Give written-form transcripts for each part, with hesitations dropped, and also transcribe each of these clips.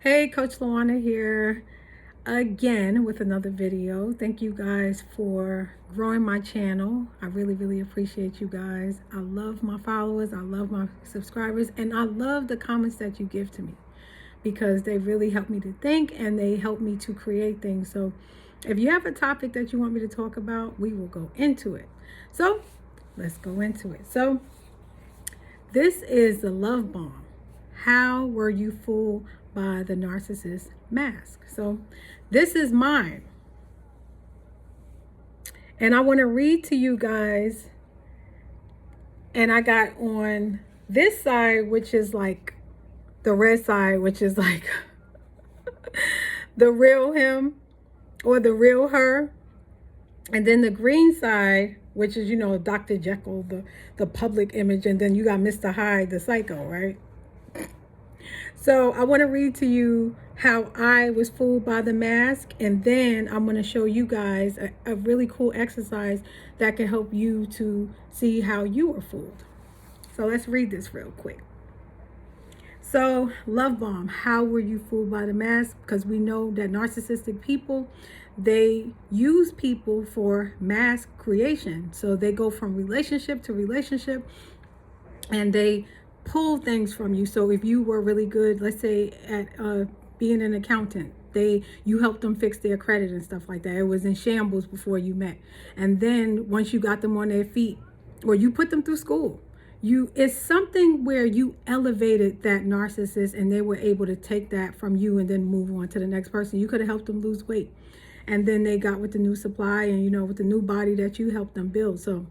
Hey, Coach Lajuana here again with another video. Thank you guys for growing my channel. I really appreciate you guys. I love my followers, I love my subscribers, and I love the comments that you give to me because they really help me to think and they help me to create things. So if you have a topic that you want me to talk about, we will go into it. So let's go into it. So this is the love bomb. How were you fooled by the narcissist mask? So this is mine. And I want to read to you guys. And I got on this side, which is like the red side, which is like the real him or the real her. And then the green side, which is, Dr. Jekyll, the public image. And then you got Mr. Hyde, the psycho, right? So I want to read to you how I was fooled by the mask. And then I'm going to show you guys a really cool exercise that can help you to see how you were fooled. So let's read this real quick. So love bomb, how were you fooled by the mask? Because we know that narcissistic people, they use people for mask creation. So they go from relationship to relationship and they pull things from you. So if you were really good, let's say at being an accountant, you helped them fix their credit and stuff like that. It was in shambles before you met. And then once you got them on their feet, or you put them through school, it's something where you elevated that narcissist and they were able to take that from you and then move on to the next person. You could have helped them lose weight. And then they got with the new supply and, with the new body that you helped them build. So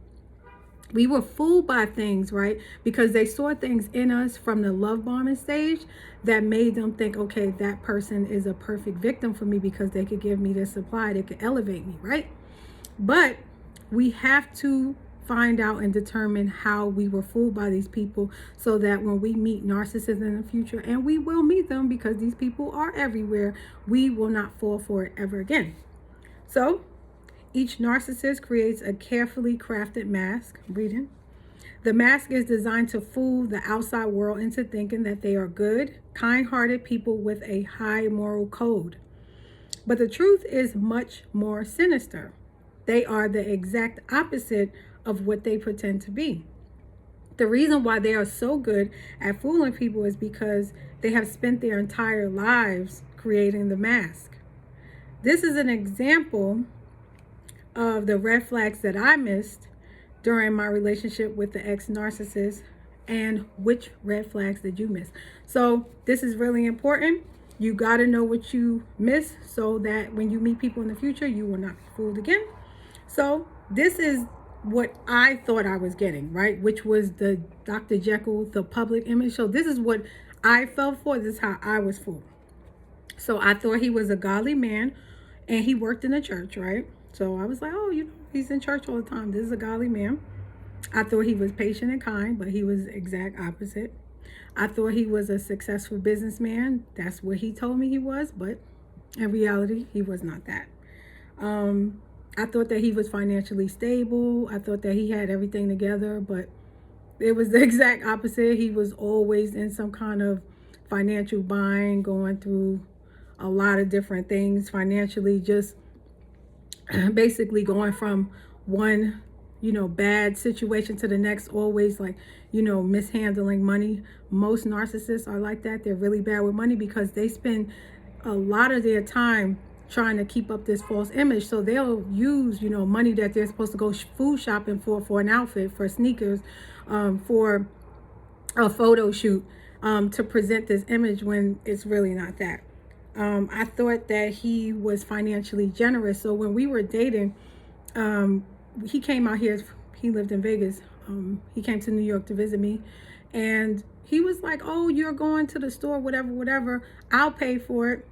we were fooled by things, right? Because they saw things in us from the love bombing stage that made them think, okay, that person is a perfect victim for me because they could give me this supply, they could elevate me, right? But we have to find out and determine how we were fooled by these people so that when we meet narcissists in the future, and we will meet them because these people are everywhere, we will not fall for it ever again. So each narcissist creates a carefully crafted mask. Reading. The mask is designed to fool the outside world into thinking that they are good, kind-hearted people with a high moral code. But the truth is much more sinister. They are the exact opposite of what they pretend to be. The reason why they are so good at fooling people is because they have spent their entire lives creating the mask. This is an example of the red flags that I missed during my relationship with the ex-narcissist, and which red flags did you miss? So this is really important. You got to know what you miss so that when you meet people in the future, you will not be fooled again. So this is what I thought I was getting, right? Which was the Dr. Jekyll, the public image. So this is what I fell for. This is how I was fooled. So I thought he was a godly man and he worked in a church, right? So I was like, oh, he's in church all the time. This is a godly man. I thought he was patient and kind, but he was the exact opposite. I thought he was a successful businessman. That's what he told me he was, but in reality, he was not that. I thought that he was financially stable. I thought that he had everything together, but it was the exact opposite. He was always in some kind of financial bind, going through a lot of different things financially, just basically going from one, bad situation to the next, always like, mishandling money. Most narcissists are like that. They're really bad with money because they spend a lot of their time trying to keep up this false image. So they'll use, money that they're supposed to go food shopping for an outfit, for sneakers, for a photo shoot, to present this image when it's really not that. I thought that he was financially generous. So when we were dating, he came out here. He lived in Vegas. He came to New York to visit me. And he was like, oh, you're going to the store, whatever. I'll pay for it.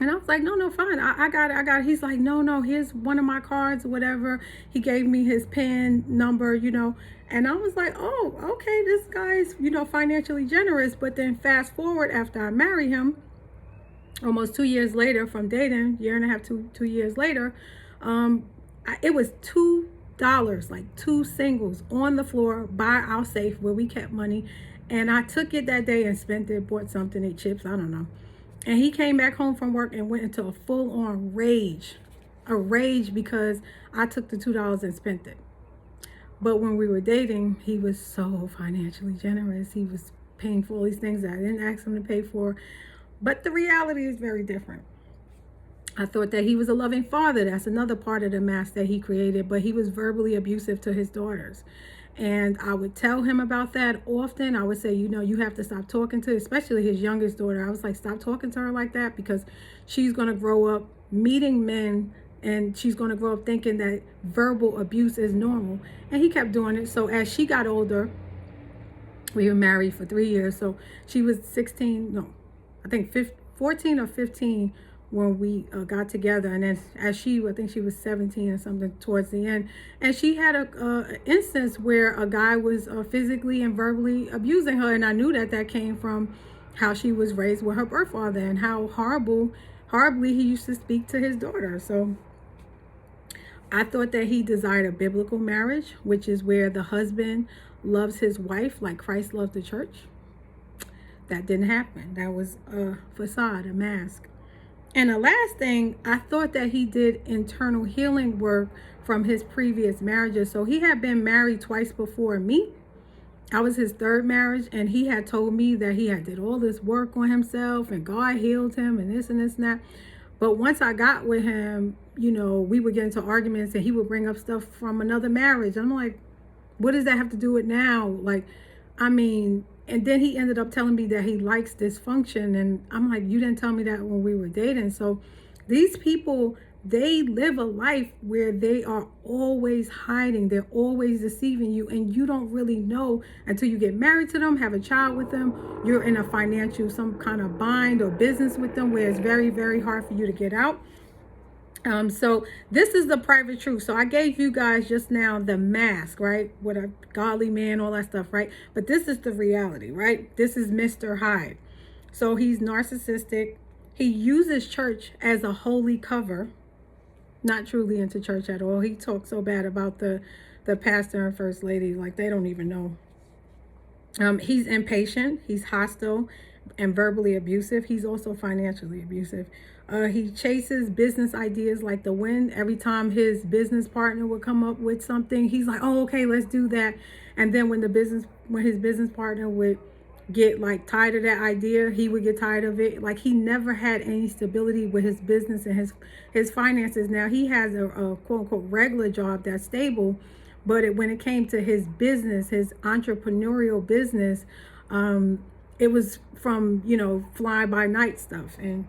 And I was like, no, fine. I got it. He's like, no, here's one of my cards or whatever. He gave me his PIN number, And I was like, oh, okay, this guy's, financially generous. But then fast forward after I married him, almost 2 years later from dating, year and a half, 2 years later, it was $2, like 2 singles on the floor by our safe where we kept money. And I took it that day and spent it, bought something, ate chips, I don't know. And he came back home from work and went into a full-on rage. A rage because I took the $2 and spent it. But when we were dating, he was so financially generous. He was paying for all these things that I didn't ask him to pay for. But the reality is very different. I thought that he was a loving father. That's another part of the mask that he created. But he was verbally abusive to his daughters. And I would tell him about that often. I would say, you know, you have to stop talking to, especially his youngest daughter. I was like, stop talking to her like that, because she's going to grow up meeting men and she's going to grow up thinking that verbal abuse is normal. And he kept doing it. So as she got older, we were married for 3 years. So she was 16, no, I think 14 or 15 when we got together. And then as I think she was 17 or something towards the end. And she had a instance where a guy was physically and verbally abusing her. And I knew that that came from how she was raised with her birth father and how horribly he used to speak to his daughter. So I thought that he desired a biblical marriage, which is where the husband loves his wife like Christ loved the church. That didn't happen. That was a facade, a mask. And the last thing, I thought that he did internal healing work from his previous marriages. So he had been married twice before me. I was his third marriage, and he had told me that he had did all this work on himself and God healed him and this and this and that. But once I got with him, you know, we would get into arguments and he would bring up stuff from another marriage. I'm like, what does that have to do with now? Like, I mean, and then he ended up telling me that he likes dysfunction. And I'm like, you didn't tell me that when we were dating. So these people, they live a life where they are always hiding. They're always deceiving you. And you don't really know until you get married to them, have a child with them. You're in a financial, some kind of bind or business with them where it's very, very hard for you to get out. So this is the private truth. So I gave you guys just now the mask, right? What a godly man, all that stuff, right? But this is the reality, right? This is Mr. Hyde. So he's narcissistic. He uses church as a holy cover, not truly into church at all. He talks so bad about the pastor and first lady, like they don't even know. He's impatient. He's hostile and verbally abusive. He's also financially abusive. He chases business ideas like the wind. Every time his business partner would come up with something, he's like, oh, okay, let's do that. And then when his business partner would get like tired of that idea, he would get tired of it. Like he never had any stability with his business and his finances. Now he has a quote unquote regular job that's stable, but when it came to his business, his entrepreneurial business, it was from, you know, fly by night stuff. And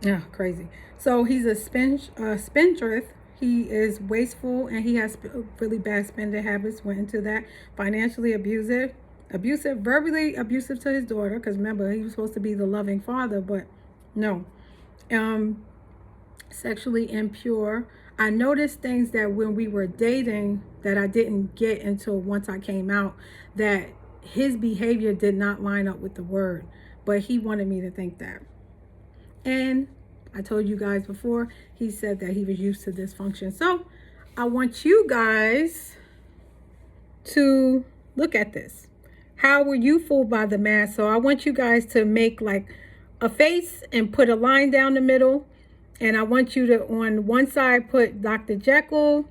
yeah, crazy. So he's a spendthrift. He is wasteful and he has really bad spending habits. Went into that. Financially abusive, verbally abusive to his daughter. Because remember, he was supposed to be the loving father, but no. Sexually impure. I noticed things that when we were dating that I didn't get until once I came out, that his behavior did not line up with the word, but he wanted me to think that. And I told you guys before, he said that he was used to dysfunction. So I want you guys to look at this. How were you fooled by the mask? So I want you guys to make like a face and put a line down the middle. And I want you to, on one side, put Dr. Jekyll.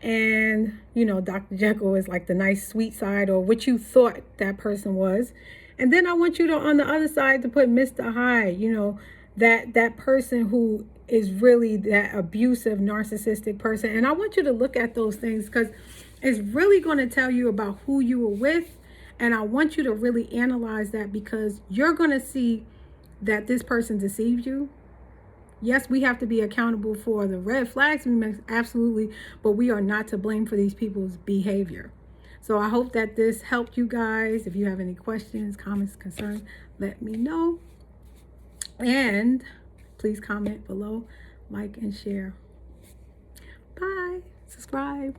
And, you know, Dr. Jekyll is like the nice, sweet side, or what you thought that person was. And then I want you to, on the other side, to put Mr. Hyde, you know, that person who is really that abusive, narcissistic person. And I want you to look at those things because it's really going to tell you about who you were with. And I want you to really analyze that because you're going to see that this person deceived you. Yes, we have to be accountable for the red flags, absolutely, but we are not to blame for these people's behavior. So I hope that this helped you guys. If you have any questions, comments, concerns, let me know. And please comment below, like, and share. Bye. Subscribe.